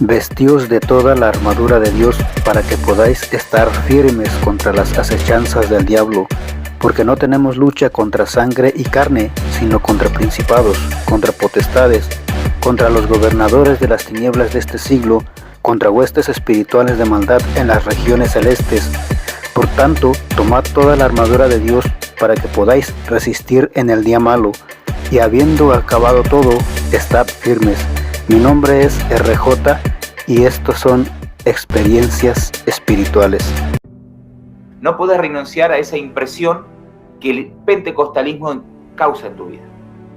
Vestíos de toda la armadura de Dios para que podáis estar firmes contra las acechanzas del diablo, porque no tenemos lucha contra sangre y carne, sino contra principados, contra potestades, contra los gobernadores de las tinieblas de este siglo, contra huestes espirituales de maldad en las regiones celestes. Por tanto, tomad toda la armadura de Dios para que podáis resistir en el día malo, y habiendo acabado todo, estad firmes. Mi nombre es RJ y estos son experiencias espirituales. No podés renunciar a esa impresión que el pentecostalismo causa en tu vida,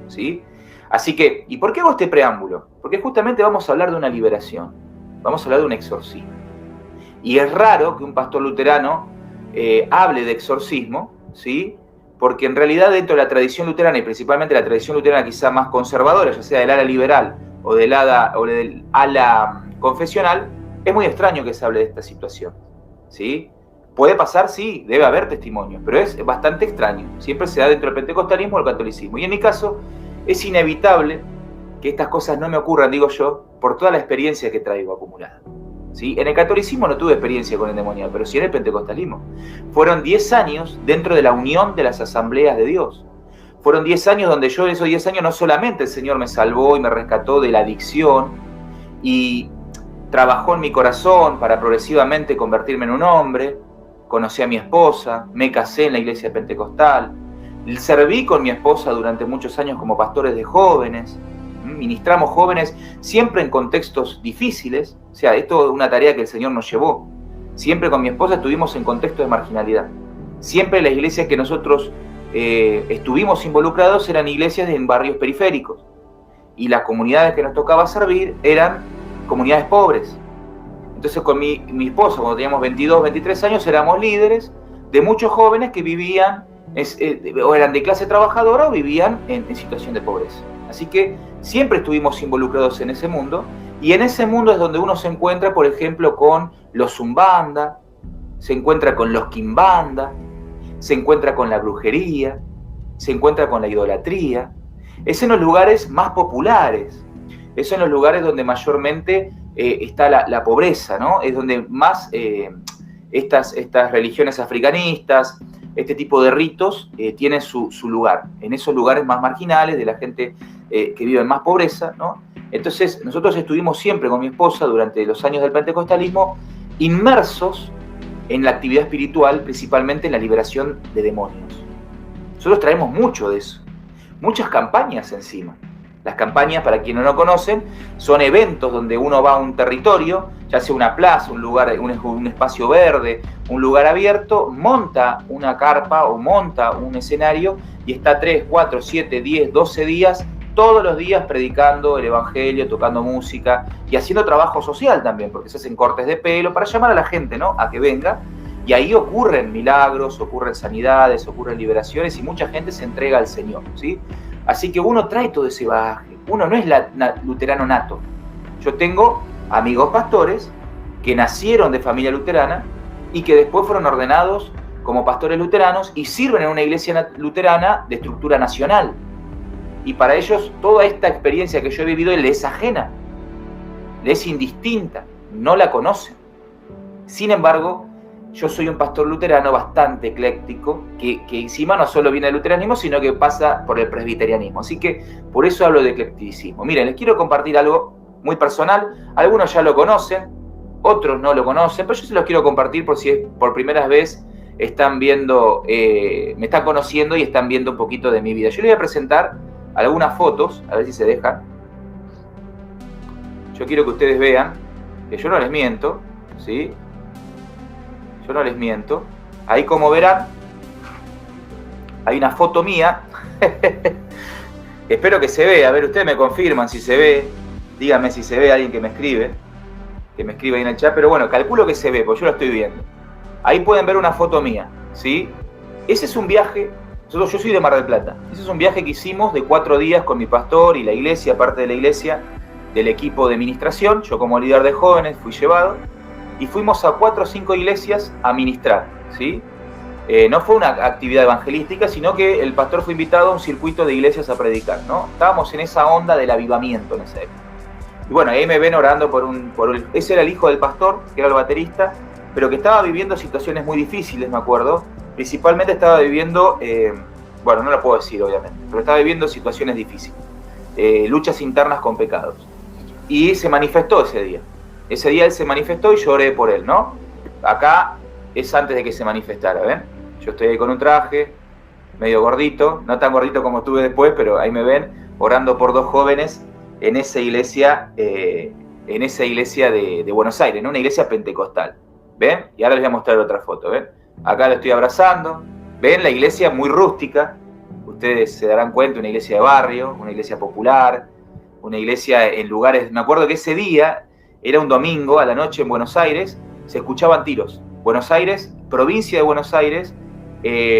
¿sí? Así que, ¿y por qué hago este preámbulo? Porque justamente vamos a hablar de una liberación, vamos a hablar de un exorcismo. Y es raro que un pastor luterano hable de exorcismo, ¿sí? Porque en realidad dentro de la tradición luterana, y principalmente la tradición luterana quizá más conservadora, ya sea del ala liberal o del ala confesional, es muy extraño que se hable de esta situación, ¿sí? Puede pasar, sí, debe haber testimonios, pero es bastante extraño. Siempre se da dentro del pentecostalismo o el catolicismo. Y en mi caso, es inevitable que estas cosas no me ocurran, digo yo, por toda la experiencia que traigo acumulada, ¿sí? En el catolicismo no tuve experiencia con el endemoniado, pero sí en el pentecostalismo. Fueron 10 años dentro de la unión de las asambleas de Dios. Fueron 10 años donde yo en esos 10 años no solamente el Señor me salvó y me rescató de la adicción y trabajó en mi corazón para progresivamente convertirme en un hombre, conocí a mi esposa, me casé en la iglesia pentecostal, serví con mi esposa durante muchos años como pastores de jóvenes, ministramos jóvenes siempre en contextos difíciles, o sea, esto es una tarea que el Señor nos llevó. Siempre con mi esposa estuvimos en contextos de marginalidad. Siempre las iglesias que nosotros estuvimos involucrados eran iglesias en barrios periféricos. Y las comunidades que nos tocaba servir eran comunidades pobres. Entonces con mi esposa, cuando teníamos 22, 23 años, éramos líderes de muchos jóvenes que vivían, o eran de clase trabajadora o vivían en situación de pobreza. Así que siempre estuvimos involucrados en ese mundo, y en ese mundo es donde uno se encuentra, por ejemplo, con los Umbanda, se encuentra con los Quimbanda, se encuentra con la brujería, se encuentra con la idolatría. Es en los lugares más populares, es en los lugares donde mayormente está la pobreza, ¿no? Es donde más estas religiones africanistas, este tipo de ritos tienen su lugar, en esos lugares más marginales de la gente que vive en más pobreza, ¿no? Entonces nosotros estuvimos siempre con mi esposa durante los años del pentecostalismo inmersos en la actividad espiritual, principalmente en la liberación de demonios. Nosotros traemos mucho de eso, muchas campañas encima. Las campañas, para quienes no lo conocen, son eventos donde uno va a un territorio, ya sea una plaza, un lugar, un espacio verde, un lugar abierto, monta una carpa o monta un escenario y está 3, 4, 7, 10, 12 días, todos los días predicando el evangelio, tocando música y haciendo trabajo social también, porque se hacen cortes de pelo para llamar a la gente, ¿no?, a que venga. Y ahí ocurren milagros, ocurren sanidades, ocurren liberaciones y mucha gente se entrega al Señor, ¿sí? Así que uno trae todo ese bagaje. Uno no es luterano nato. Yo tengo amigos pastores que nacieron de familia luterana y que después fueron ordenados como pastores luteranos y sirven en una iglesia luterana de estructura nacional. Y para ellos toda esta experiencia que yo he vivido les es ajena, les es indistinta, no la conocen. Sin embargo, yo soy un pastor luterano bastante ecléctico, que encima no solo viene del luteranismo, sino que pasa por el presbiterianismo. Así que por eso hablo de eclecticismo. Miren, les quiero compartir algo muy personal. Algunos ya lo conocen, otros no lo conocen, pero yo se los quiero compartir por si es por primera vez están viendo, me están conociendo y están viendo un poquito de mi vida. Yo les voy a presentar algunas fotos, a ver si se dejan. Yo quiero que ustedes vean que yo no les miento, ¿sí? Yo no les miento. Ahí, como verán, hay una foto mía. Espero que se vea. A ver, ustedes me confirman si se ve. Díganme si se ve alguien que me escribe ahí en el chat. Pero bueno, calculo que se ve, porque yo lo estoy viendo. Ahí pueden ver una foto mía, ¿sí? Ese es un viaje. Yo soy de Mar del Plata. Ese es un viaje que hicimos de 4 días con mi pastor y la iglesia, parte de la iglesia, del equipo de ministración. Yo, como líder de jóvenes, fui llevado. Y fuimos a 4 o 5 iglesias a ministrar, ¿sí? No fue una actividad evangelística, sino que el pastor fue invitado a un circuito de iglesias a predicar, ¿no? Estábamos en esa onda del avivamiento en esa época. Y bueno, ahí me ven orando ese era el hijo del pastor, que era el baterista, pero que estaba viviendo situaciones muy difíciles, me acuerdo. Principalmente estaba viviendo, bueno, no lo puedo decir obviamente, pero estaba viviendo situaciones difíciles, luchas internas con pecados. Y se manifestó ese día. Ese día él se manifestó y yo oré por él, ¿no? Acá es antes de que se manifestara, ¿ven? Yo estoy ahí con un traje, medio gordito, no tan gordito como estuve después, pero ahí me ven, orando por dos jóvenes en esa iglesia de Buenos Aires, ¿no? Una iglesia pentecostal, ¿ven? Y ahora les voy a mostrar otra foto, ¿ven? Acá lo estoy abrazando, ¿ven? La iglesia muy rústica, ustedes se darán cuenta, una iglesia de barrio, una iglesia popular, una iglesia en lugares, me acuerdo que ese día, era un domingo a la noche en Buenos Aires, se escuchaban tiros. Buenos Aires, provincia de Buenos Aires,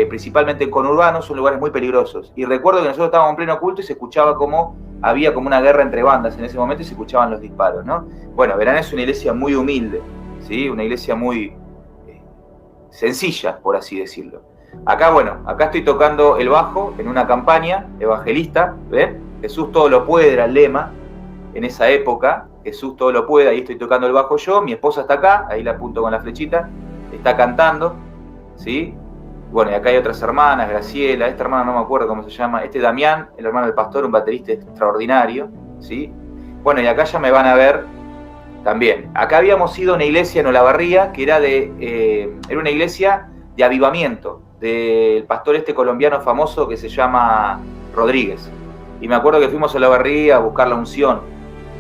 principalmente en conurbanos, son lugares muy peligrosos. Y recuerdo que nosotros estábamos en pleno culto y se escuchaba como había como una guerra entre bandas en ese momento y se escuchaban los disparos, ¿no? Bueno, verán, es una iglesia muy humilde, ¿sí? Una iglesia muy sencilla, por así decirlo. Acá, bueno, acá estoy tocando el bajo en una campaña evangelista, ¿ven? Jesús todo lo puede, era el lema en esa época. Jesús todo lo puede, ahí estoy tocando el bajo yo, mi esposa está acá, ahí la apunto con la flechita, está cantando, ¿sí? Bueno, y acá hay otras hermanas, Graciela, esta hermana no me acuerdo cómo se llama, Damián, el hermano del pastor, un baterista extraordinario, ¿sí? Bueno, y acá ya me van a ver también. Acá habíamos ido a una iglesia en Olavarría, que era una iglesia de avivamiento, del pastor colombiano famoso que se llama Rodríguez. Y me acuerdo que fuimos a Olavarría a buscar la unción.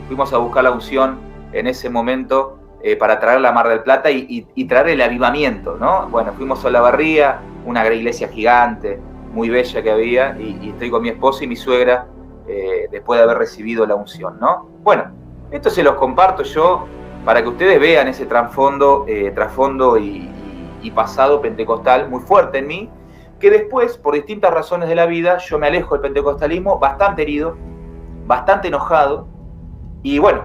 Fuimos a buscar la unción en ese momento para traer la Mar del Plata y traer el avivamiento, ¿no? Bueno, fuimos a Olavarría, una gran iglesia gigante, muy bella que había, y estoy con mi esposa y mi suegra después de haber recibido la unción, ¿no? Bueno, esto se los comparto yo para que ustedes vean ese trasfondo y pasado pentecostal muy fuerte en mí, que después, por distintas razones de la vida, yo me alejo del pentecostalismo bastante herido, bastante enojado, y bueno,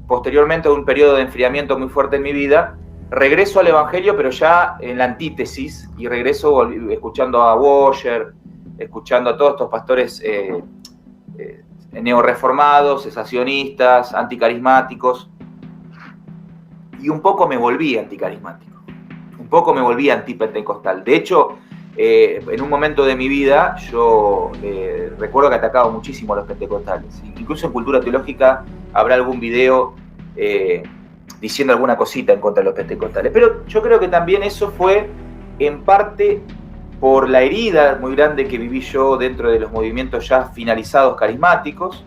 posteriormente a un periodo de enfriamiento muy fuerte en mi vida, regreso al Evangelio, pero ya en la antítesis, y regreso escuchando a Washer, escuchando a todos estos pastores neorreformados, cesacionistas, anticarismáticos, y un poco me volví anticarismático, un poco me volví antipentecostal. De hecho, en un momento de mi vida, yo recuerdo que atacaba muchísimo a los pentecostales. Incluso en Cultura Teológica habrá algún video diciendo alguna cosita en contra de los pentecostales. Pero yo creo que también eso fue en parte por la herida muy grande que viví yo dentro de los movimientos ya finalizados carismáticos,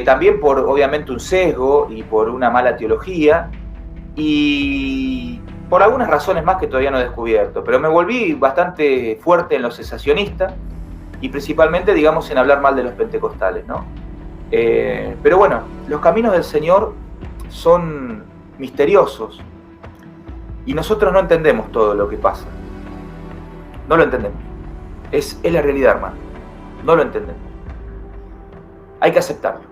también por obviamente un sesgo y por una mala teología, y por algunas razones más que todavía no he descubierto, pero me volví bastante fuerte en los cesacionistas y principalmente, digamos, en hablar mal de los pentecostales, ¿no? Pero bueno, los caminos del Señor son misteriosos y nosotros no entendemos todo lo que pasa. No lo entendemos. Es la realidad, hermano. No lo entendemos. Hay que aceptarlo.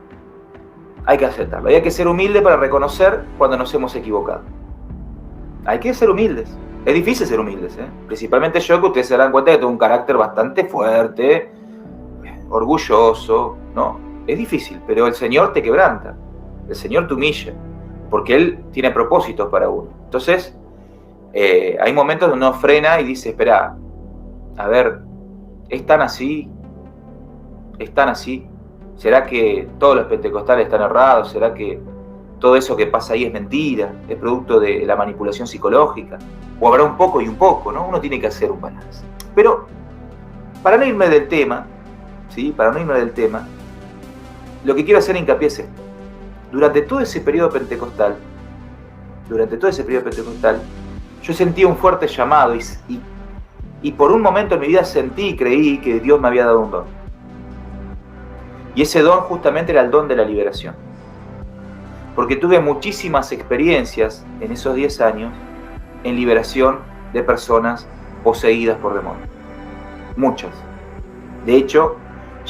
Hay que aceptarlo. Y hay que ser humilde para reconocer cuando nos hemos equivocado. Hay que ser humildes. Es difícil ser humildes, ¿eh? Principalmente yo, que ustedes se darán cuenta que tengo un carácter bastante fuerte, orgulloso, ¿no? Es difícil, pero el Señor te quebranta. El Señor te humilla. Porque Él tiene propósitos para uno. Entonces, hay momentos donde uno frena y dice, espera, a ver, ¿es tan así? ¿Es tan así? ¿Será que todos los pentecostales están errados? ¿Será que todo eso que pasa ahí es mentira? ¿Es producto de la manipulación psicológica? ¿O habrá un poco y un poco, ¿no? Uno tiene que hacer un balance. Pero, para no irme del tema, ¿sí? Para no irme del tema, lo que quiero hacer hincapié es esto. Durante todo ese periodo pentecostal, yo sentí un fuerte llamado y por un momento en mi vida sentí y creí que Dios me había dado un don. Y ese don justamente era el don de la liberación. Porque tuve muchísimas experiencias en esos 10 años en liberación de personas poseídas por demonios. Muchas. De hecho,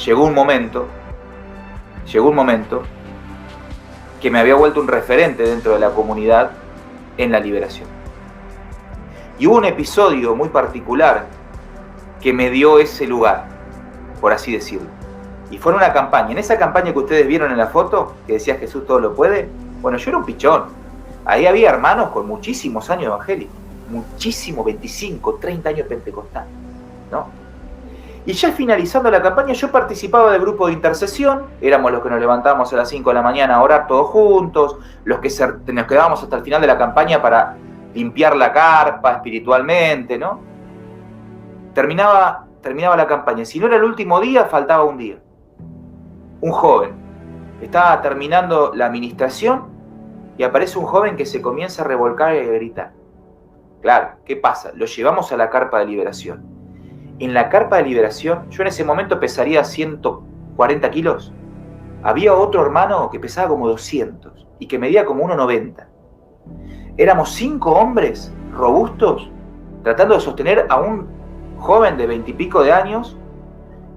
llegó un momento que me había vuelto un referente dentro de la comunidad en la liberación. Y hubo un episodio muy particular que me dio ese lugar, por así decirlo. Y fue en una campaña. En esa campaña que ustedes vieron en la foto, que decía Jesús todo lo puede, bueno, yo era un pichón. Ahí había hermanos con muchísimos años evangélicos, muchísimo, 25, 30 años pentecostal, ¿no? Y ya finalizando la campaña, yo participaba del grupo de intercesión, éramos los que nos levantábamos a las 5 de la mañana a orar todos juntos, los que nos quedábamos hasta el final de la campaña para limpiar la carpa espiritualmente, ¿no? Terminaba la campaña. Si no era el último día, faltaba un día. Un joven estaba terminando la administración y aparece un joven que se comienza a revolcar y a gritar. Claro, ¿qué pasa? Lo llevamos a la carpa de liberación. En la carpa de liberación, yo en ese momento pesaría 140 kilos. Había otro hermano que pesaba como 200 y que medía como 1,90. Éramos 5 hombres robustos tratando de sostener a un joven de 20 y pico de años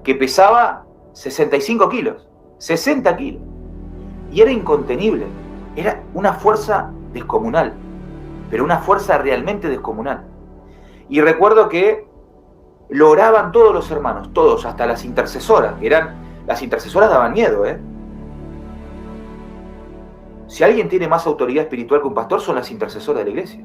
que pesaba 65 kilos, 60 kilos. Y era incontenible. Era una fuerza descomunal, pero una fuerza realmente descomunal. Y recuerdo que lo oraban todos los hermanos, todos, hasta las intercesoras, que las intercesoras daban miedo, ¿eh? Si alguien tiene más autoridad espiritual que un pastor, son las intercesoras de la iglesia.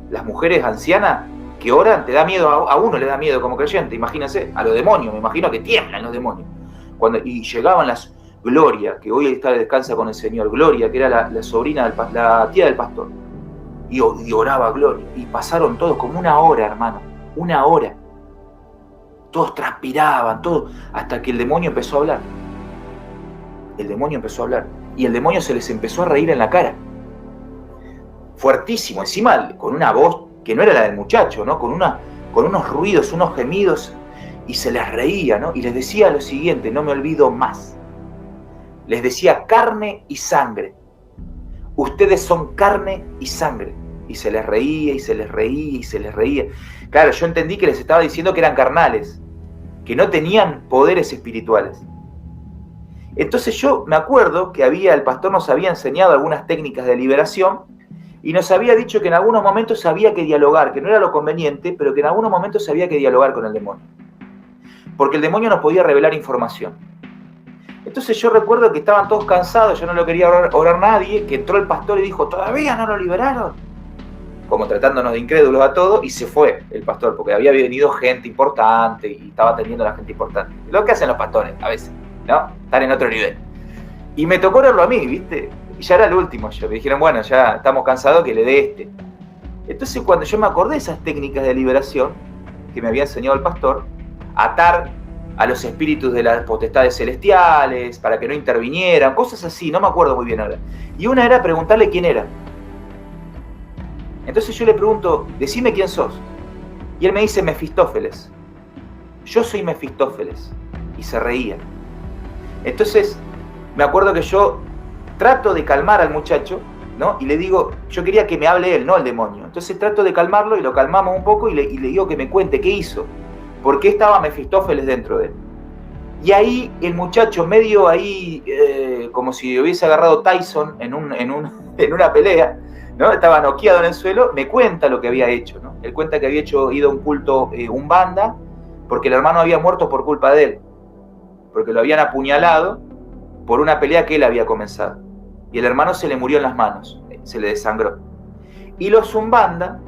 Las mujeres ancianas que oran, te da miedo, a uno le da miedo como creyente, imagínense, a los demonios, me imagino que tiemblan los demonios. Y llegaban las Gloria, que hoy descansa con el Señor, Gloria, que era la sobrina, la tía del pastor, y oraba Gloria, y pasaron todos como una hora, hermano, una hora. Todos transpiraban, todos, hasta que el demonio empezó a hablar. El demonio empezó a hablar. Y el demonio se les empezó a reír en la cara. Fuertísimo, encima con una voz que no era la del muchacho, ¿no? Con unos ruidos, unos gemidos, y se les reía, ¿no? Y les decía lo siguiente, no me olvido más. Les decía carne y sangre. Ustedes son carne y sangre. Y se les reía, y se les reía, y se les reía. Claro, yo entendí que les estaba diciendo que eran carnales, que no tenían poderes espirituales. Entonces yo me acuerdo que el pastor nos había enseñado algunas técnicas de liberación y nos había dicho que en algunos momentos había que dialogar, que no era lo conveniente, pero que en algunos momentos había que dialogar con el demonio. Porque el demonio nos podía revelar información. Entonces yo recuerdo que estaban todos cansados, yo no lo quería orar nadie, que entró el pastor y dijo, ¿todavía no lo liberaron? Como tratándonos de incrédulos a todos, y se fue el pastor, porque había venido gente importante y estaba atendiendo a la gente importante. Lo que hacen los pastores a veces, ¿no? Están en otro nivel. Y me tocó orarlo a mí, ¿viste? Y ya era el último. Me dijeron, bueno, ya estamos cansados, que le dé este. Entonces cuando yo me acordé de esas técnicas de liberación que me había enseñado el pastor, atar a los espíritus de las potestades celestiales, para que no intervinieran, cosas así, no me acuerdo muy bien ahora. Y una era preguntarle quién era. Entonces yo le pregunto, decime quién sos. Y él me dice, Mefistófeles. Yo soy Mefistófeles. Y se reía. Entonces, me acuerdo que yo trato de calmar al muchacho, ¿no? Y le digo, yo quería que me hable él, no el demonio. Entonces trato de calmarlo y lo calmamos un poco y le digo que me cuente qué hizo. ¿Por qué estaba Mefistófeles dentro de él? Y ahí el muchacho, medio ahí, como si hubiese agarrado Tyson en una pelea, ¿no? Estaba noqueado en el suelo, me cuenta lo que había hecho, ¿no? Él cuenta que había ido a un culto Umbanda, porque el hermano había muerto por culpa de él, porque lo habían apuñalado por una pelea que él había comenzado. Y el hermano se le murió en las manos, se le desangró. Y los Umbanda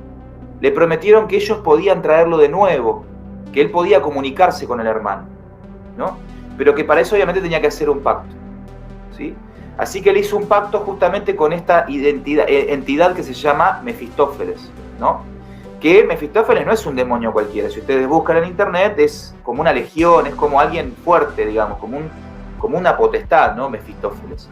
le prometieron que ellos podían traerlo de nuevo, que él podía comunicarse con el hermano, ¿no? Pero que para eso obviamente tenía que hacer un pacto, ¿sí? Así que él hizo un pacto justamente con esta entidad que se llama Mefistófeles, ¿no? Que Mefistófeles no es un demonio cualquiera. Si ustedes buscan en internet, es como una legión, es como alguien fuerte, digamos, como una potestad, ¿no? Mefistófeles.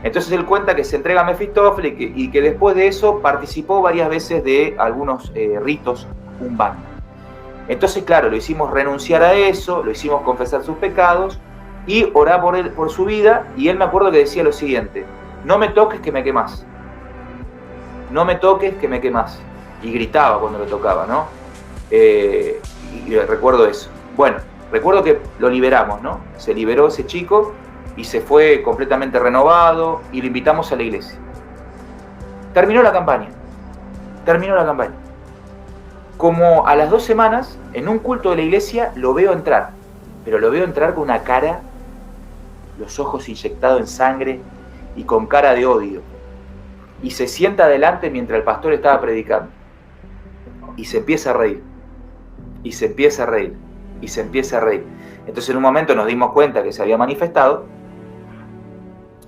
Entonces él cuenta que se entrega a Mefistófeles y que después de eso participó varias veces de algunos ritos Umbanda. Entonces, claro, lo hicimos renunciar a eso, lo hicimos confesar sus pecados y orar por su vida. Y él, me acuerdo que decía lo siguiente: no me toques que me quemás. No me toques que me quemás. Y gritaba cuando lo tocaba, ¿no? Y recuerdo eso. Bueno, recuerdo que lo liberamos, ¿no? Se liberó ese chico y se fue completamente renovado y lo invitamos a la iglesia. Terminó la campaña. Como a las 2 semanas, en un culto de la iglesia, lo veo entrar. Pero lo veo entrar con una cara los ojos inyectados en sangre y con cara de odio. Y se sienta adelante mientras el pastor estaba predicando. Y se empieza a reír. Y se empieza a reír. Y se empieza a reír. Entonces en un momento nos dimos cuenta que se había manifestado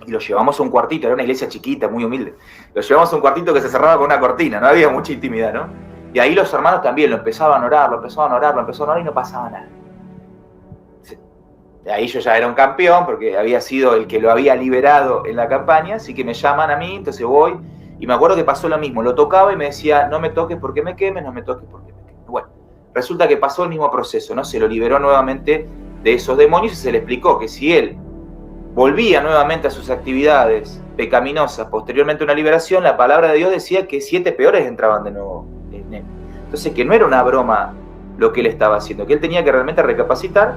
y lo llevamos a un cuartito. Era una iglesia chiquita, muy humilde. Lo llevamos a un cuartito que se cerraba con una cortina. No había mucha intimidad, ¿no? Y ahí los hermanos también lo empezaban a orar, lo empezaban a orar, lo empezaban a orar y no pasaba nada. Ahí yo ya era un campeón porque había sido el que lo había liberado en la campaña, así que me llaman a mí, entonces voy y me acuerdo que pasó lo mismo, lo tocaba y me decía, no me toques porque me quemes, no me toques porque me quemes. Bueno, resulta que pasó el mismo proceso, ¿no? Se lo liberó nuevamente de esos demonios y se le explicó que si él volvía nuevamente a sus actividades pecaminosas posteriormente a una liberación, la palabra de Dios decía que 7 peores entraban de nuevo en él. Entonces que no era una broma lo que él estaba haciendo, que él tenía que realmente recapacitar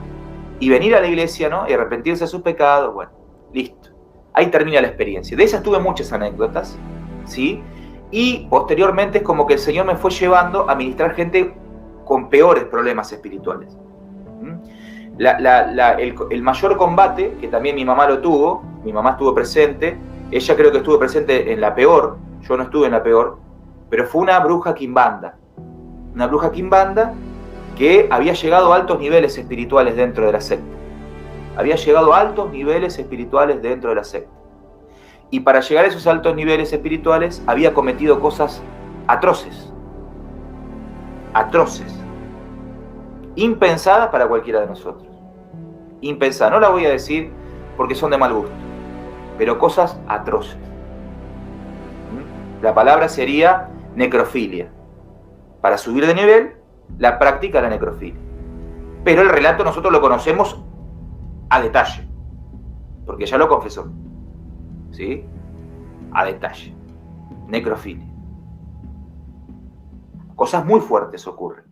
y venir a la iglesia, ¿no? Y arrepentirse de sus pecados. Bueno, listo. Ahí termina la experiencia. De esas tuve muchas anécdotas, ¿sí? Y posteriormente es como que el Señor me fue llevando a ministrar gente con peores problemas espirituales. El mayor combate, que también mi mamá lo tuvo, mi mamá estuvo presente, ella creo que estuvo presente en la peor, yo no estuve en la peor, pero fue una bruja quimbanda. Una bruja quimbanda que había llegado a altos niveles espirituales dentro de la secta. Había llegado a altos niveles espirituales dentro de la secta. Y para llegar a esos altos niveles espirituales había cometido cosas atroces. Atroces. Impensadas para cualquiera de nosotros. Impensadas. No la voy a decir porque son de mal gusto, pero cosas atroces. La palabra sería necrofilia. Para subir de nivel, la práctica de la necrofilia. Pero el relato nosotros lo conocemos a detalle, porque ella lo confesó. ¿Sí? A detalle. Necrofilia. Cosas muy fuertes ocurren.